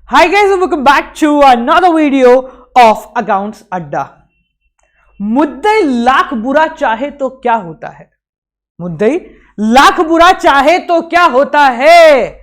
Hi guys and welcome back to another video of Accounts अड्डा। मुद्दई लाख बुरा चाहे तो क्या होता है? मुद्दई लाख बुरा चाहे तो क्या होता है?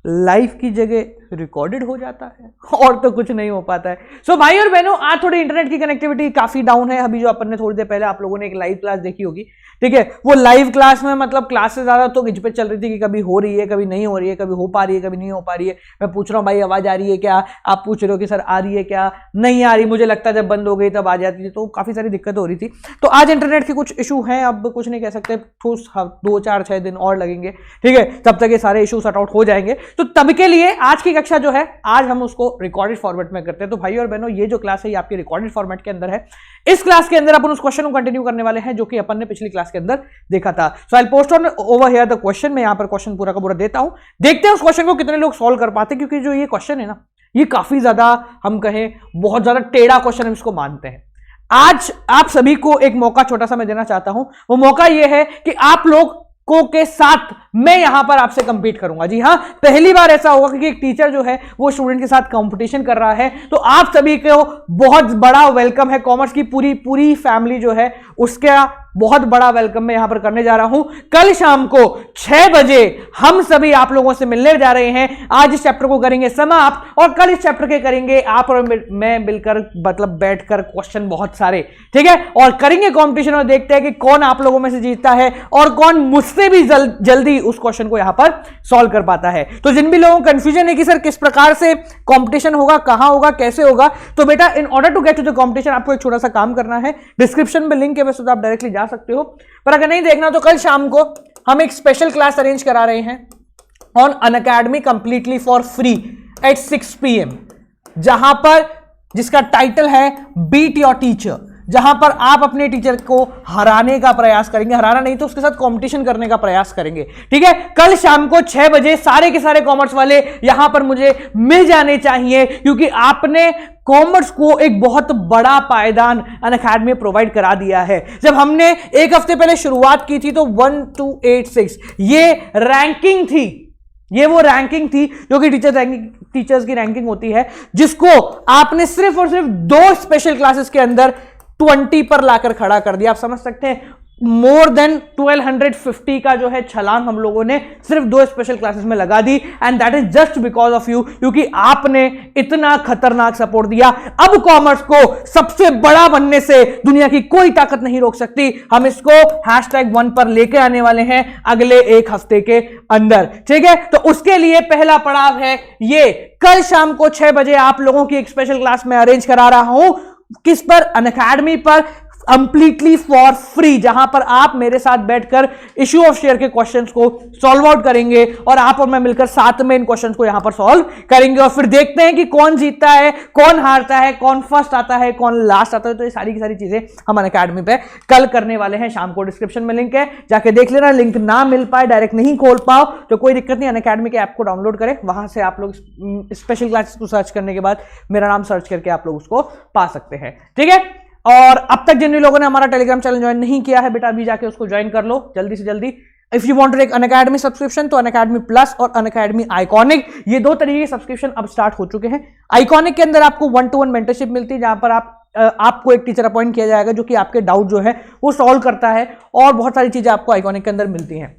लाइव की जगह रिकॉर्डेड हो जाता है और तो कुछ नहीं हो पाता है। सो भाई और बहनों, आज थोड़ी इंटरनेट की कनेक्टिविटी काफी डाउन है। अभी जो अपन ने थोड़ी देर पहले आप लोगों ने एक लाइव क्लास देखी होगी, ठीक है, वो लाइव क्लास में मतलब क्लास से ज्यादा तो गिज पे चल रही थी कि कभी हो रही है, कभी नहीं हो रही है, कभी हो पा रही है, कभी नहीं हो पा रही है। मैं पूछ रहा हूँ भाई आवाज आ रही है क्या? आप पूछ रहे हो कि सर आ रही है क्या? नहीं आ रही, मुझे लगता है जब बंद हो गई तब आ जाती थी। तो काफी सारी दिक्कत हो रही थी। तो आज इंटरनेट के कुछ इशू हैं, अब कुछ नहीं कह सकते, 2-4-6 दिन और लगेंगे, ठीक है, तब तक ये सारे इशू सॉर्ट आउट हो जाएंगे। तो तब के लिए आज की कक्षा जो है, आज हम उसको रिकॉर्डेड फॉर्मेट में करते हैं। तो भाई और बहनों, ये जो क्लास है ये आपकी रिकॉर्डेड फॉर्मेट के अंदर है। इस क्लास के अंदर अपन उस क्वेश्चन को कंटिन्यू करने वाले हैं जो कि अपन ने पिछली क्लास के अंदर देखा था। So I post on over here the question. मैं यहां पर क्वेश्चन पूरा का पूरा देता हूं, देखते हैं उस क्वेश्चन को कितने लोग सॉल्व कर पाते हैं, क्योंकि जो ये क्वेश्चन है ना, ये काफी ज्यादा, हम कहें बहुत ज्यादा टेढ़ा क्वेश्चन हम इसको मानते हैं। आज आप सभी को एक मौका छोटा सा मैं देना चाहता हूं। वो मौका ये है कि आप लोग को के साथ मैं यहां पर आपसे कंपीट करूंगा। जी हां, पहली बार ऐसा होगा कि एक टीचर जो है वो स्टूडेंट के साथ कंपटीशन कर रहा है। तो आप सभी को बहुत बड़ा वेलकम है। कॉमर्स की पूरी फैमिली जो है उसका बहुत बड़ा वेलकम मैं यहां पर करने जा रहा हूं। कल शाम को 6 बजे हम सभी आप लोगों से मिलने जा रहे हैं। आज इस चैप्टर को करेंगे समाप्त और कल इस चैप्टर के करेंगे आप और मैं मिलकर, मतलब बैठकर क्वेश्चन बहुत सारे, ठीक है, और करेंगे कंपटीशन और देखते हैं कि कौन आप लोगों में से जीतता है और कौन मुझसे भी जल्दी उस क्वेश्चन को यहां पर सॉल्व कर पाता है। तो जिन भी लोगों को कंफ्यूजन है कि सर किस प्रकार से कंपटीशन होगा, कहां होगा, कैसे होगा, तो बेटा in order to get to the competition आपको एक छोटा सा काम करना है। डिस्क्रिप्शन में लिंक है, वैसे तो आप डायरेक्टली जा सकते हो, पर अगर नहीं देखना तो कल शाम को हम एक स्पेशल क्लास अरेंज करा रहे हैं on Unacademy completely for free at 6 PM, जहां पर जिसका टाइटल है बीट योर टीचर, जहां पर आप अपने टीचर को हराने का प्रयास करेंगे, हराना नहीं तो उसके साथ कंपटीशन करने का प्रयास करेंगे, ठीक है। कल शाम को 6 बजे सारे के सारे कॉमर्स वाले यहां पर मुझे मिल जाने चाहिए, क्योंकि आपने कॉमर्स को एक बहुत बड़ा पायदान अनअकैडमी प्रोवाइड करा दिया है। जब हमने एक हफ्ते पहले शुरुआत की थी तो 1 to 86 ये रैंकिंग थी, ये वो रैंकिंग थी जो कि टीचर्स की रैंकिंग होती है, जिसको आपने सिर्फ और सिर्फ 2 स्पेशल क्लासेस के अंदर 20 पर लाकर खड़ा कर दिया। आप समझ सकते हैं, मोर देन 1250 का जो है छलांग हम लोगों ने सिर्फ 2 स्पेशल क्लासेस में लगा दी, and that is just because of you, क्योंकि आपने इतना खतरनाक सपोर्ट दिया। अब कॉमर्स को सबसे बड़ा बनने से दुनिया की कोई ताकत नहीं रोक सकती। हम इसको #1 पर लेके आने वाले हैं अगले 1 हफ्ते के अंदर, ठीक है। तो उसके लिए पहला पड़ाव है ये, कल शाम को 6 बजे आप लोगों की एक स्पेशल क्लास में अरेंज करा रहा हूं। किस पर? अनअकैडमी पर, कंप्लीटली फॉर फ्री, जहां पर आप मेरे साथ बैठकर इश्यू ऑफ शेयर के क्वेश्चंस को सॉल्व आउट करेंगे और आप और मैं मिलकर साथ में इन क्वेश्चंस को यहां पर सॉल्व करेंगे, और फिर देखते हैं कि कौन जीतता है, कौन हारता है, कौन फर्स्ट आता है, कौन लास्ट आता है। तो ये सारी की सारी चीजें हम अनअकैडमी पे कल करने वाले हैं शाम को। डिस्क्रिप्शन में लिंक है, जाके देख लेना। लिंक ना मिल पाए, डायरेक्ट नहीं खोल पाओ तो कोई दिक्कत नहीं, अनअकैडमी के ऐप को डाउनलोड करें, वहां से आप लोग स्पेशल क्लासेस को सर्च करने के बाद मेरा नाम सर्च करके आप लोग उसको पा सकते हैं, ठीक है। और अब तक जिन लोगों ने हमारा टेलीग्राम चैनल ज्वाइन नहीं किया है, बेटा अभी जाके उसको ज्वाइन कर लो जल्दी से जल्दी। If you want to take Unacademy subscription तो अनअकैडमी प्लस और अनअकैडमी आइकॉनिक, ये 2 तरीके के सब्सक्रिप्शन अब स्टार्ट हो चुके हैं। आइकॉनिक के अंदर आपको 1-to-1 मेंटरशिप मिलती है, जहां पर आपको एक टीचर अपॉइंट किया जाएगा जो कि आपके डाउट जो है वो सॉल्व करता है, और बहुत सारी चीजें आपको आइकॉनिक के अंदर मिलती हैं।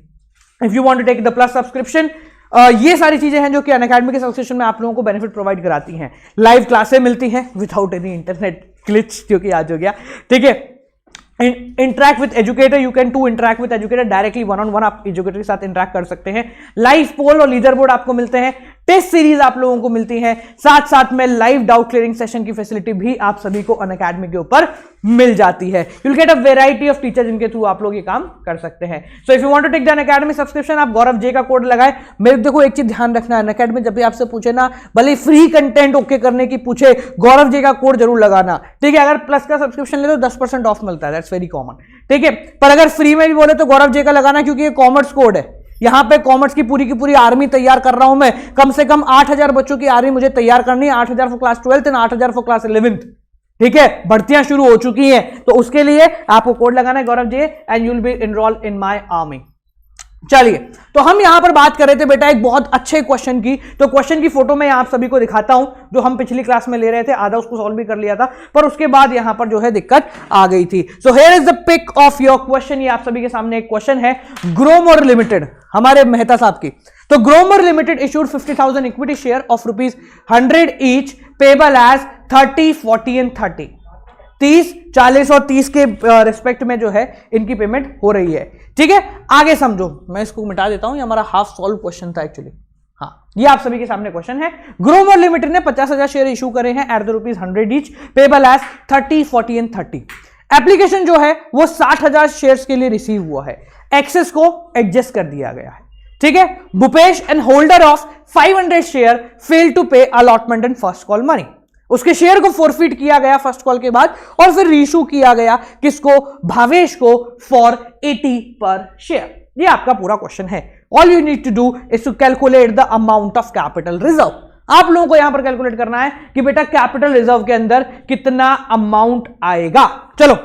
If you want to take the plus subscription, ये सारी चीजें हैं जो कि अनअकैडमी के सब्सक्रिप्शन में आप लोगों को बेनिफिट प्रोवाइड कराती हैं। लाइव क्लासें मिलती हैं विदाउट एनी इंटरनेट ग्लिच, जो कि आज हो गया, ठीक है। Interact with educator, you can too interact with educator directly 1-on-1, आप एजुकेटर के साथ इंटरैक्ट कर सकते हैं। लाइव पोल और लीडर बोर्ड आपको मिलते हैं, टेस्ट सीरीज आप लोगों को मिलती है, साथ साथ में लाइव डाउट क्लियरिंग सेशन की फैसिलिटी भी आप सभी को अनअकैडमी के ऊपर मिल जाती है। You will get a variety of teacher जिनके थ्रू आप लोग ये काम कर सकते हैं। So if you want to take the Unacademy subscription, आप गौरव जे का कोड लगाए। मेरे देखो एक चीज ध्यान रखना है, अनअकैडमी जब भी आपसे पूछे ना, भले फ्री कंटेंट ओके करने की पूछे, गौरव जे का कोड जरूर लगाना, ठीक है। अगर प्लस का सब्सक्रिप्शन ले तो 10% ऑफ मिलता है, दैट्स वेरी कॉमन, ठीक है। पर अगर फ्री में भी बोले तो गौरव जे का लगाना, क्योंकि ये कॉमर्स कोड है। यहां पे कॉमर्स की पूरी आर्मी तैयार कर रहा हूं मैं, कम से कम 8000 बच्चों की आर्मी मुझे तैयार करनी है, 8000 for class 12th and 8000 for class 11th, ठीक है। भर्तियां शुरू हो चुकी हैं, तो उसके लिए आपको कोड लगाना है Gaurav J, and you will be enrolled in my army. चलिए, तो हम यहां पर बात कर रहे थे बेटा एक बहुत अच्छे क्वेश्चन की। तो क्वेश्चन की फोटो मैं आप सभी को दिखाता हूं, जो हम पिछली क्लास में ले रहे थे, आधा उसको सॉल्व भी कर लिया था, पर उसके बाद यहां पर जो है दिक्कत आ गई थी। So here is the pick of your question. ये आप सभी के सामने एक क्वेश्चन है ग्रोमोर लिमिटेड, हमारे मेहता साहब की। तो Growmore limited issued 50,000 equity share of ₹100 each payable as 30, 40 and 30। 30, 40 और 30 के रिस्पेक्ट में जो है इनकी पेमेंट हो रही है। ठीक है, आगे समझो, मैं इसको मिटा देता हूं, ये हमारा हाफ सॉल्व क्वेश्चन था एक्चुअली। हाँ, ये आप सभी के सामने क्वेश्चन है। ग्रोमोर लिमिटेड ने 50,000 शेयर इशू करे हैं at the ₹100 each payable as 30, 40 and 30। Application जो है वो 60,000 शेयर्स के लिए रिसीव हुआ है। एक्सेस को एडजस्ट कर दिया गया है। ठीक है, Bhupesh and holder of 500 share fail to pay allotment and first call money. उसके शेयर को फोरफिट किया गया फर्स्ट कॉल के बाद और फिर रीइशू किया गया किसको, भावेश को, फॉर 80 पर शेयर। ये आपका पूरा क्वेश्चन है। All you need to do is to calculate the amount of capital reserve. आप लोगों को यहां पर कैलकुलेट करना है कि बेटा कैपिटल रिजर्व के अंदर कितना अमाउंट आएगा। चलो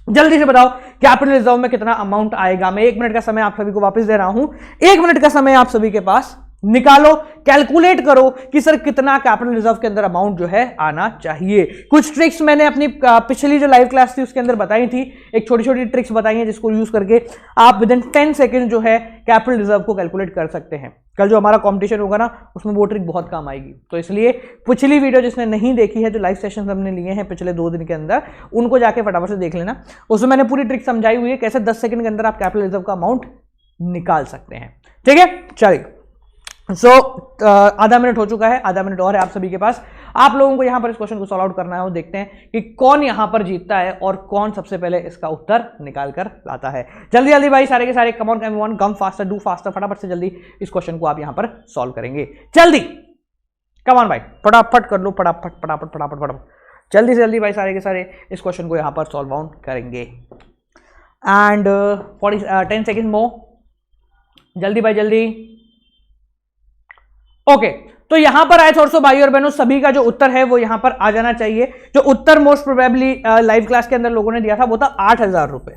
जल्दी से बताओ कैपिटल रिजर्व में कितना अमाउंट आएगा। मैं 1 मिनट का समय आप सभी को वापस दे रहा हूं। 1 मिनट का समय आप सभी के पास, निकालो, कैलकुलेट करो कि सर कितना कैपिटल रिजर्व के अंदर अमाउंट जो है आना चाहिए। कुछ ट्रिक्स मैंने अपनी पिछली जो लाइव क्लास थी उसके अंदर बताई थी, एक छोटी छोटी ट्रिक्स बताई हैं जिसको यूज करके आप विद इन 10 सेकेंड जो है कैपिटल रिजर्व को कैलकुलेट कर सकते हैं। कल जो हमारा कंपटीशन होगा ना उसमें वो ट्रिक बहुत काम आएगी। तो इसलिए पिछली वीडियो जिसने नहीं देखी है, जो लाइव सेशन हमने लिए हैं पिछले 2 दिन के अंदर, उनको जाके फटाफट से देख लेना। उसमें मैंने पूरी ट्रिक समझाई हुई है कैसे 10 सेकंड के अंदर आप कैपिटल रिजर्व का अमाउंट निकाल सकते हैं। ठीक है, चलिए। आधा मिनट हो चुका है, आधा मिनट और है आप सभी के पास। आप लोगों को यहां पर इस क्वेश्चन को सॉल्व आउट करना है और देखते हैं कि कौन यहां पर जीतता है और कौन सबसे पहले इसका उत्तर निकाल कर लाता है। जल्दी जल्दी भाई, सारे के सारे, come on everyone, come faster, do faster, फटाफट से जल्दी इस क्वेश्चन को आप यहां पर सॉल्व करेंगे। जल्दी, कम ऑन भाई, फटाफट कर लो, फटाफट फटाफट फटाफट फटाफट, जल्दी से जल्दी भाई, सारे के सारे इस क्वेश्चन को यहां पर सॉल्व आउट करेंगे। एंड 10 सेकेंड मोर, जल्दी भाई जल्दी। ओके, तो यहां पर आए थोड़ा भाई और बहनों, सभी का जो उत्तर है वो यहां पर आ जाना चाहिए। जो उत्तर मोस्ट प्रोबेबली लाइव क्लास के अंदर लोगों ने दिया था वो था 8,000 रुपए।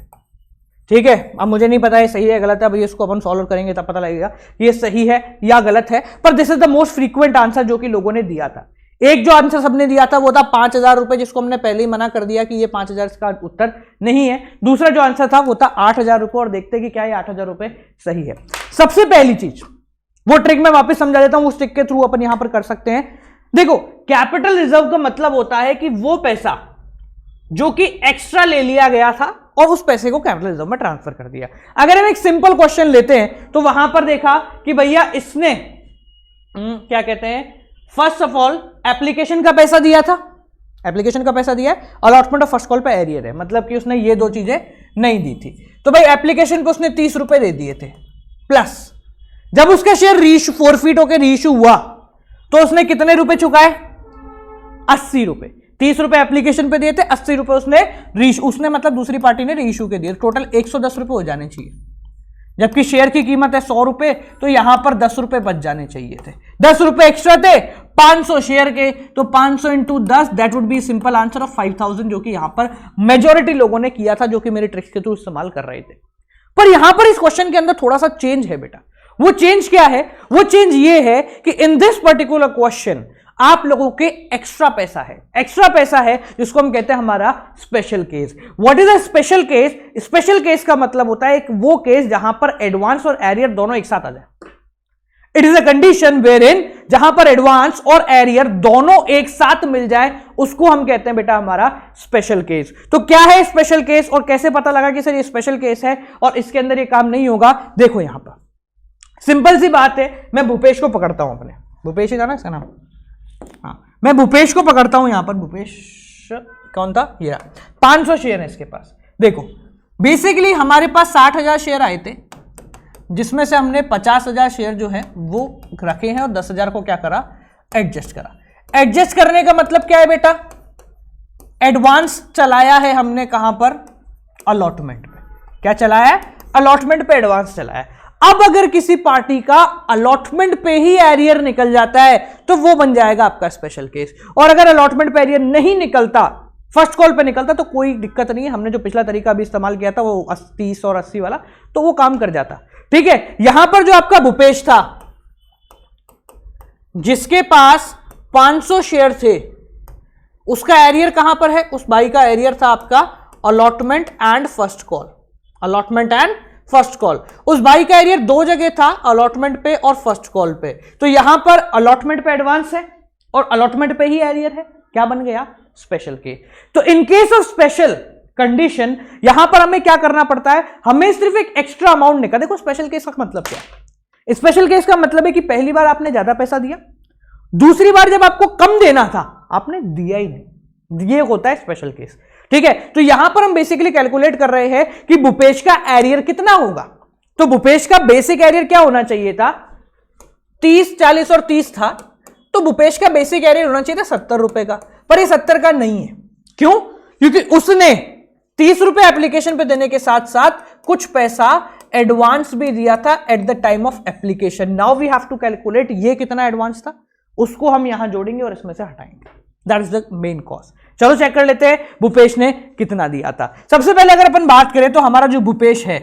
ठीक है, अब मुझे नहीं पता है सही है गलत है, अब इसको अपन सॉल्व करेंगे तब पता लगेगा ये सही है या गलत है, पर this is the most frequent answer जो कि लोगों ने दिया था। एक जो आंसर सबने दिया था वो था 5,000 रुपए, जिसको हमने पहले ही मना कर दिया कि ये 5,000 का उत्तर नहीं है। दूसरा जो आंसर था वो था 8,000 रुपए, और देखते कि क्या ये 8,000 रुपए सही है। सबसे पहली चीज, वो ट्रिक मैं वापस समझा देता हूं, उस ट्रिक के थ्रू अपन यहां पर कर सकते हैं। देखो, कैपिटल रिजर्व का मतलब होता है कि वो पैसा जो कि एक्स्ट्रा ले लिया गया था और उस पैसे को कैपिटल रिजर्व में ट्रांसफर कर दिया। अगर हम एक सिंपल क्वेश्चन लेते हैं तो वहां पर देखा कि भैया इसने क्या कहते हैं, फर्स्ट ऑफ ऑल एप्लीकेशन का पैसा दिया था, एप्लीकेशन का पैसा दिया है, अलॉटमेंट ऑफ फर्स्ट कॉल पे एरियर है, मतलब कि उसने ये 2 चीजें नहीं दी थी। तो भाई एप्लीकेशन को उसने 30 रुपए दे दिए थे, प्लस जब उसका शेयर फोरफिट होकर रीइशू हुआ तो उसने कितने रुपए चुकाए, 80 रुपए। 30 रुपए एप्लीकेशन पे दिए थे, 80 रुपए उसने मतलब दूसरी पार्टी ने रीइशू के दिए, टोटल 110 रुपए हो जाने चाहिए। जबकि शेयर की कीमत है 100 रुपए, तो यहां पर 10 रुपए बच जाने चाहिए थे। 10 रुपए एक्स्ट्रा थे 500 शेयर के, तो 500 into 10, that would be simple answer of 5,000, जो कि यहां पर मेजोरिटी लोगों ने किया था, जो कि मेरे ट्रिक्स के थ्रू इस्तेमाल कर रहे थे। पर यहां पर इस क्वेश्चन के अंदर थोड़ा सा चेंज है बेटा। वो चेंज क्या है? वो चेंज ये है कि इन दिस पर्टिकुलर क्वेश्चन आप लोगों के एक्स्ट्रा पैसा है, एक्स्ट्रा पैसा है जिसको हम कहते हैं हमारा special case. What is a special case? Special case का मतलब होता है एक वो केस जहां पर एडवांस और एरियर दोनों एक साथ आ जाए। It is a condition wherein जहां पर एडवांस और एरियर दोनों एक साथ मिल जाए, उसको हम कहते हैं बेटा हमारा स्पेशल केस। तो क्या है स्पेशल केस और कैसे पता लगा कि सर ये स्पेशल केस है और इसके अंदर ये काम नहीं होगा? देखो यहां पर सिंपल सी बात है, मैं भूपेश को पकड़ता हूं, अपने भूपेश ही था ना इसका नाम, हाँ, मैं भूपेश को पकड़ता हूं। यहां पर भूपेश कौन था? ये 500 शेयर है इसके पास। देखो बेसिकली हमारे पास 60,000 शेयर आए थे, जिसमें से हमने 50,000 शेयर जो है वो रखे हैं और 10,000 को क्या करा? एडजस्ट करा। एडजस्ट करने का मतलब क्या है बेटा? एडवांस चलाया है हमने, कहां पर? अलॉटमेंट पे। क्या चलाया है? अलॉटमेंट पे एडवांस चलाया है। अब अगर किसी पार्टी का अलॉटमेंट पे ही एरियर निकल जाता है तो वो बन जाएगा आपका स्पेशल केस, और अगर अलॉटमेंट पे एरियर नहीं निकलता, फर्स्ट कॉल पे निकलता, तो कोई दिक्कत नहीं है। हमने जो पिछला तरीका भी इस्तेमाल किया था वो 30 और 80 वाला, तो वो काम कर जाता। ठीक है, यहां पर जो आपका भूपेश था जिसके पास 500 शेयर थे, उसका एरियर कहां पर है? उस भाई का एरियर था आपका allotment and first call, allotment and first call. उस भाई का एरियर दो जगह था, अलॉटमेंट पे और फर्स्ट कॉल पे। तो यहां पर अलॉटमेंट पे एडवांस है और अलॉटमेंट पे ही एरियर है। क्या बन गया? Special case. तो in case of special condition यहां पर हमें क्या करना पड़ता है? हमें सिर्फ एक एक्स्ट्रा अमाउंट निकाल। देखो स्पेशल केस का मतलब क्या है? स्पेशल केस का मतलब है कि पहली बार आपने ज्यादा पैसा दिया, दूसरी बार जब आपको कम देना था आपने दिया ही नहीं, ये होता है स्पेशल केस। ठीक है, तो यहां पर हम बेसिकली कैलकुलेट कर रहे हैं कि भूपेश का एरियर कितना होगा। तो भूपेश का बेसिक एरियर क्या होना चाहिए था? 30, 40 और 30 था, तो भूपेश का बेसिक एरियर होना चाहिए था 70 रुपए का, पर ये 70 का नहीं है। क्यों? क्योंकि उसने 30 रुपए एप्लीकेशन पे देने के साथ साथ कुछ पैसा एडवांस भी दिया था at the time of application. Now we have to calculate ये कितना एडवांस था, उसको हम यहां जोड़ेंगे और इसमें से हटाएंगे। That is the main cause. चलो चेक कर लेते हैं भूपेश ने कितना दिया था। सबसे पहले अगर अपन बात करें तो हमारा जो भूपेश है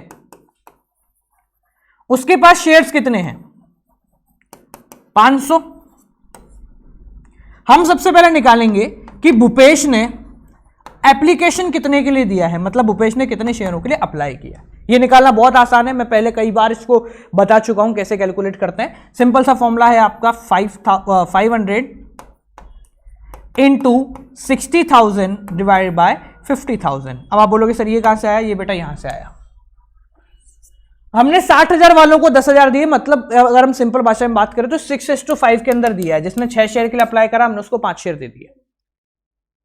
उसके पास शेयर्स कितने हैं? 500। हम सबसे पहले निकालेंगे कि भूपेश ने एप्लीकेशन कितने के लिए दिया है, मतलब भूपेश ने कितने शेयरों के लिए अप्लाई किया। ये निकालना बहुत आसान है, मैं पहले कई बार इसको बता चुका हूं कैसे कैलकुलेट करते हैं। सिंपल सा फॉर्मूला है आपका 500 इंटू 60,000 डिवाइड बाय 50,000। अब आप बोलोगे सर ये कहां से आया? ये बेटा यहां से आया। हमने 60,000 वालों को 10,000 दिए, मतलब अगर हम सिंपल भाषा में बात करें तो 6:5 के अंदर दिया है। जिसने 6 शेयर के लिए अप्लाई करा हमने उसको 5 शेयर दे दिए।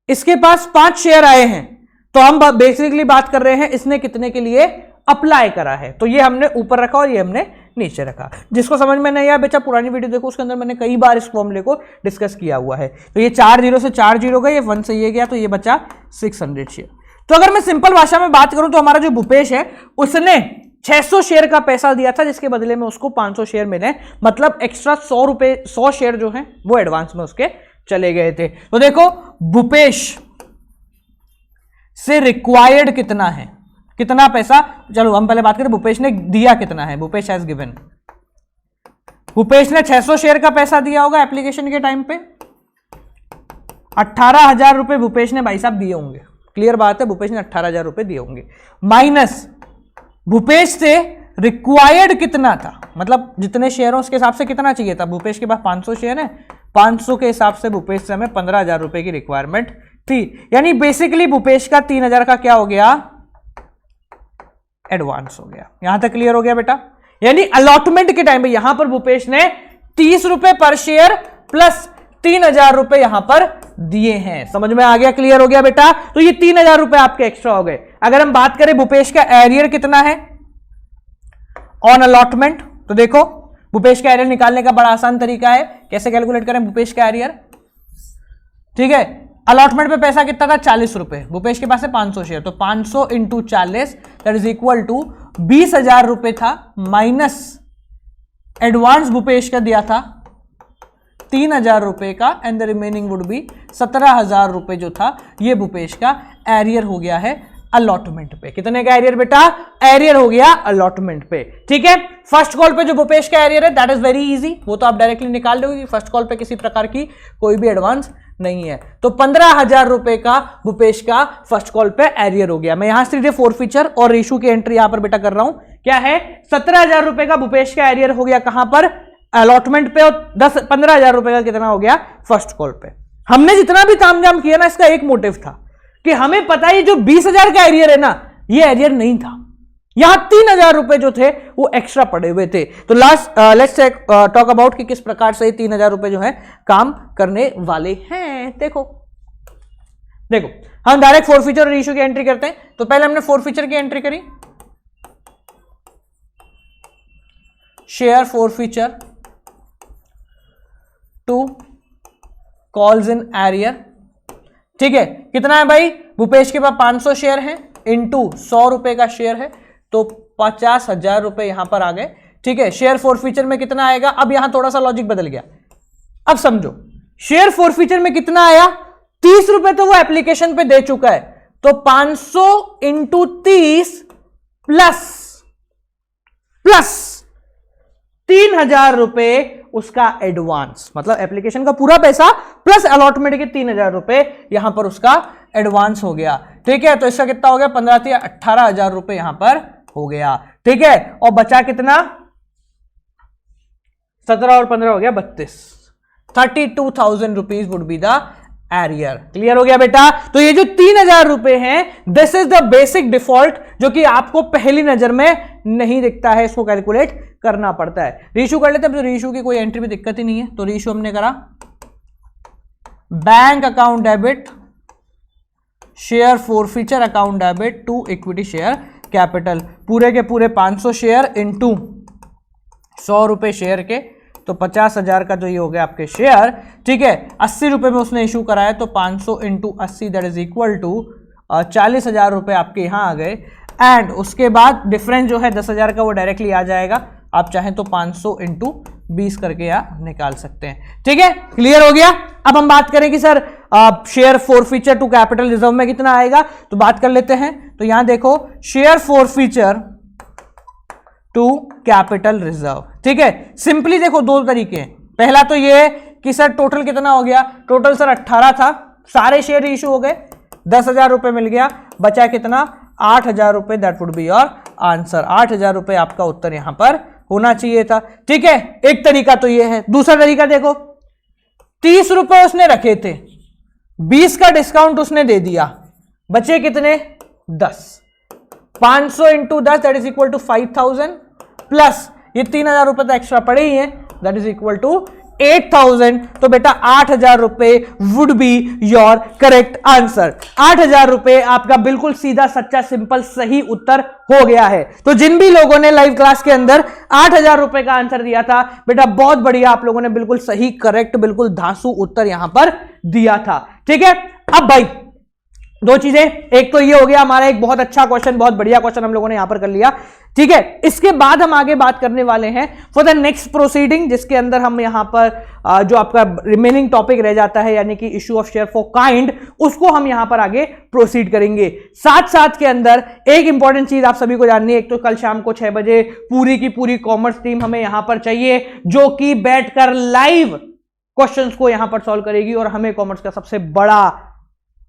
इसके पास 5 शेयर आए हैं, तो हम बेसिकली बात कर रहे हैं इसने कितने के लिए अप्लाई करा है। तो ये हमने ऊपर रखा और ये हमने नीचे रखा। जिसको समझ में नहीं आया बेचा पुरानी वीडियो देखो, उसके अंदर मैंने कई बार इस फॉर्मूले को डिस्कस किया हुआ है। तो ये 4 0 से 4 0 गए, ये 1 से ये गया, तो ये बचा 600 शेयर। तो अगर मैं सिंपल भाषा में बात करूं तो हमारा जो भूपेश है उसने 600 शेयर का पैसा दिया था, जिसके बदले में उसको 500 शेयर मिले, मतलब एक्स्ट्रा 100 शेयर जो है वो एडवांस में उसके चले गए थे। तो देखो भूपेश से रिक्वायर्ड कितना है, कितना पैसा। चलो हम पहले बात करें भूपेश ने दिया कितना है। भूपेश हैज गिवन, भूपेश ने 600 शेयर का पैसा दिया होगा एप्लीकेशन के टाइम पे। 18,000 रुपए भूपेश ने भाई साहब दिए होंगे, क्लियर बात है, भूपेश ने 18,000 रुपए दिए होंगे। माइनस भूपेश से रिक्वायर्ड कितना था, मतलब जितने शेयर हो उसके हिसाब से कितना चाहिए था। भूपेश के पास 500 शेयर है, 500 के हिसाब से भूपेश से हमें 15,000 रुपए की रिक्वायरमेंट थी। यानी बेसिकली भूपेश का 3,000 का क्या हो गया? एडवांस हो गया। यहां तक क्लियर हो गया बेटा? यानी अलॉटमेंट के टाइम पे यहां पर भूपेश ने 30 रुपए पर शेयर प्लस 3,000 रुपए यहां पर दिए हैं। समझ में आ गया? क्लियर हो गया बेटा? तो ये 3,000 रुपए आपके एक्स्ट्रा हो गए। अगर हम बात करें भूपेश का एरियर कितना है ऑन अलॉटमेंट, तो देखो भूपेश का एरियर निकालने का बड़ा आसान तरीका है। कैसे कैलकुलेट करें भूपेश का एरियर? ठीक है, अलॉटमेंट पे पैसा कितना था? 40 रुपए। भूपेश के पास है 500 शेयर, तो 500 into 40 that is equal to 20,000 रुपए था, माइनस एडवांस भूपेश का दिया था 3,000 रुपए का, and the remaining would be 17,000 रुपए जो था ये भूपेश का एरियर हो गया है अलॉटमेंट पे। कितने का एरियर बेटा? एरियर हो गया अलॉटमेंट पे। ठीक है, फर्स्ट कॉल पे जो भूपेश का एरियर है दैट इज वेरी इजी, वो तो आप डायरेक्टली निकाल दोगे। फर्स्ट कॉल पे किसी प्रकार की कोई भी एडवांस नहीं है, तो 15,000 रुपए का भूपेश का फर्स्ट कॉल पे एरियर हो गया। मैं यहां सीधे फोरफीचर और रेशू की एंट्री यहां पर बेटा कर रहा हूं। क्या है? 17,000 रुपए का भूपेश का एरियर हो गया कहां पर? अलॉटमेंट पे, और 15,000 रुपए का कितना हो गया? फर्स्ट कॉल पे। हमने जितना भी तामझाम किया ना, इसका एक मोटिव था कि हमें पता है जो 20,000 का एरियर है ना, ये एरियर नहीं था, यहां 3,000 रुपए जो थे वो एक्स्ट्रा पड़े हुए थे। तो लास्ट लेट्स टॉक अबाउट कि किस प्रकार से 3,000 रुपए जो है काम करने वाले हैं। देखो हम डायरेक्ट फोरफीचर और इशू की एंट्री करते हैं। तो पहले हमने फोरफीचर की एंट्री करी, share forfeiture to calls in arrear. ठीक है, कितना है भाई? भूपेश के पास 500 शेयर है इंटू 100 रुपए का शेयर है, तो 50,000 रुपए यहां पर आ गए। ठीक है, शेयर फोरफीचर में कितना आएगा? अब यहां थोड़ा सा लॉजिक बदल गया। अब समझो, शेयर फोरफीचर में कितना आया? 30 रुपए तो वो एप्लीकेशन पे दे चुका है, तो 500 इंटू 30 प्लस प्लस 3,000 रुपए उसका एडवांस, मतलब एप्लीकेशन का पूरा पैसा प्लस अलॉटमेंट के 3,000 रुपए यहां पर उसका एडवांस हो गया। ठीक है, तो इसका कितना हो गया 15 18,000 रुपए यहां पर हो गया। ठीक है, और बचा कितना 17 और 15 हो गया 32। 32,000 rupees would be the arrear. Clear हो गया बेटा। तो ये जो 3,000 रुपए हैं this is the basic default जो कि आपको पहली नजर में नहीं दिखता है, इसको कैलकुलेट करना पड़ता है। रीशू कर लेते हैं, तो रीशू की कोई एंट्री में दिक्कत ही नहीं है। तो रीशू हमने करा bank account debit share forfeiture account debit to equity share capital, पूरे के पूरे 500 शेयर इनटू 100 रुपए शेयर के, तो 50,000 का जो ये हो गया आपके शेयर। ठीक है, 80 रुपए में उसने इशू कराया, तो 500 into 80 that is equal to 40,000 रुपए आपके यहां आ गए। एंड उसके बाद डिफरेंस जो है 10,000 का वो डायरेक्टली आ जाएगा, आप चाहें तो 500 इंटू 20 करके यहां निकाल सकते हैं। ठीक है, क्लियर हो गया। अब हम बात करें कि sir share forfeiture to capital reserve में कितना आएगा, तो बात कर लेते हैं। तो यहां देखो share forfeiture to capital reserve. ठीक है, सिंपली देखो दो तरीके हैं। पहला तो ये कि सर टोटल कितना हो गया, टोटल सर 18 था, सारे शेयर इशू हो गए, 10,000 रुपए मिल गया, बचा कितना 8,000 रुपए, that would be your answer. 8,000 रुपए आपका उत्तर यहां पर होना चाहिए था। ठीक है, एक तरीका तो ये है। दूसरा तरीका देखो, 30 रुपए उसने रखे थे, 20 का डिस्काउंट उसने दे दिया, बचे कितने 10, 500 into 10 that is equal to 5,000 plus ये 3,000 रुपए तो एक्स्ट्रा पड़े ही हैं, दैट इज इक्वल टू 8,000। तो बेटा 8,000 रुपए would be your correct answer. 8,000 रुपए आपका बिल्कुल सीधा सच्चा सिंपल सही उत्तर हो गया है। तो जिन भी लोगों ने लाइव क्लास के अंदर 8,000 रुपए का आंसर दिया था बेटा बहुत बढ़िया, आप लोगों ने बिल्कुल सही करेक्ट बिल्कुल धांसू उत्तर यहां पर दिया था। ठीक है, अब भाई दो चीजें, एक तो ये हो गया हमारा एक बहुत अच्छा क्वेश्चन, बहुत बढ़िया क्वेश्चन हम लोगों ने यहां पर कर लिया। ठीक है, इसके बाद हम आगे बात करने वाले हैं फॉर द नेक्स्ट प्रोसीडिंग, जिसके अंदर हम यहां पर जो आपका रिमेनिंग टॉपिक रह जाता है यानी कि issue of share for kind, उसको हम यहां पर आगे प्रोसीड करेंगे। साथ साथ के अंदर एक इंपॉर्टेंट चीज आप सभी को जाननी है, एक तो कल शाम को 6 बजे पूरी की पूरी कॉमर्स टीम हमें यहां पर चाहिए जो कि बैठकर लाइव क्वेश्चंस को यहां पर सॉल्व करेगी, और हमें कॉमर्स का सबसे बड़ा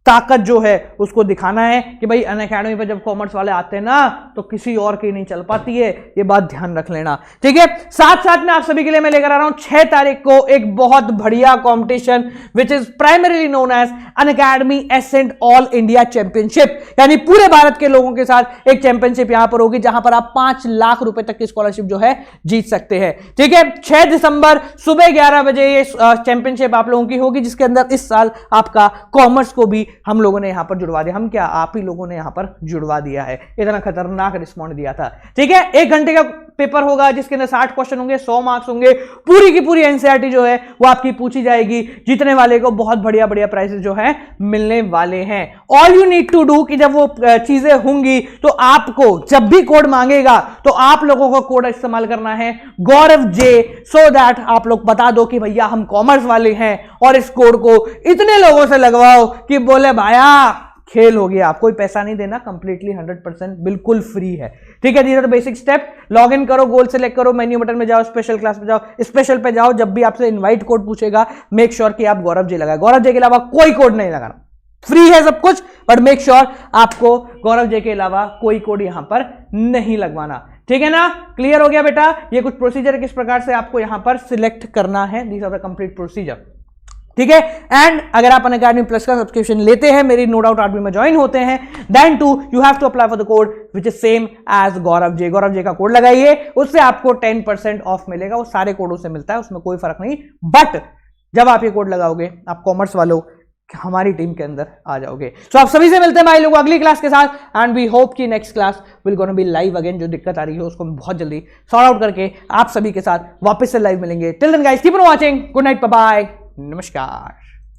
ताकत जो है उसको दिखाना है कि भाई अनअकैडमी पे जब कॉमर्स वाले आते हैं ना तो किसी और की नहीं चल पाती है, ये बात ध्यान रख लेना। ठीक है, साथ साथ में आप सभी के लिए मैं लेकर आ रहा हूं 6 तारीख को एक बहुत बढ़िया competition which is primarily known as Unacademy Ascent all India championship, यानी पूरे भारत के लोगों के साथ एक चैंपियनशिप यहां पर होगी जहां पर आप 5 लाख रुपए तक की स्कॉलरशिप जो है जीत सकते हैं। ठीक है, 6 दिसंबर सुबह 11 बजे ये चैंपियनशिप आप लोगों की होगी, जिसके अंदर इस साल आपका कॉमर्स को भी हम लोगों ने यहां पर जुड़वा दिया। हम क्या, आप ही लोगों ने यहां पर जुड़वा दिया है, इतना खतरनाक रिस्पॉन्ड दिया था। ठीक है, 1 घंटे का पेपर होगा जिसके अंदर 60 क्वेश्चन होंगे, 100 मार्क्स होंगे, पूरी की पूरी एनसीईआरटी जो है वो आपकी पूछी जाएगी। जीतने वाले को बहुत बढ़िया बढ़िया प्राइजेस जो है मिलने वाले हैं। All you need to do कि जब वो चीजें होंगी तो आपको जब भी कोड मांगेगा तो आप लोगों को कोड इस्तेमाल करना है गौरव जे, सो दैट आप लोग बता दो कि भैया हम कॉमर्स वाले हैं, और इस कोड को इतने लोगों से लगवाओ कि बोले भाया खेल हो गया। कोई पैसा नहीं देना, कंप्लीटली 100% बिल्कुल फ्री है। ठीक है, these basic step. Log in करो, गोल सेलेक्ट करो, मेन्यू बटन में जाओ, स्पेशल क्लास पे जाओ, स्पेशल पे जाओ, जब भी आपसे इनवाइट कोड पूछेगा मेक श्योर कि आप गौरव जे लगाए। गौरव जे के अलावा कोई कोड नहीं लगाना, फ्री है सब कुछ, बट मेक श्योर आपको गौरव जे के अलावा कोई कोड यहां पर नहीं लगवाना। ठीक है ना, क्लियर हो गया बेटा। ये कुछ प्रोसीजर किस प्रकार से आपको यहां पर सिलेक्ट करना है, these are the complete procedure. ठीक है, एंड अगर आप अनअकैडमी प्लस का सब्सक्रिप्शन लेते हैं, मेरी नो डाउट आर्मी में ज्वाइन होते हैं, then to you have to apply for the code which is same as Gaurav J. Gaurav J का कोड लगाइए, उससे आपको 10% ऑफ मिलेगा। वो सारे कोडों से मिलता है, उसमें कोई फर्क नहीं, बट जब आप ये कोड लगाओगे आप कॉमर्स वालों हमारी टीम के अंदर आ जाओगे। तो आप सभी से मिलते हैं भाई लोग अगली क्लास के साथ, एंड वी होप कि next class will gonna be live again. जो दिक्कत आ रही है उसको बहुत जल्दी सॉर्ट आउट करके आप सभी के साथ वापस से लाइव मिलेंगे। Till then guys keep on watching, good night, bye bye, नमस्कार।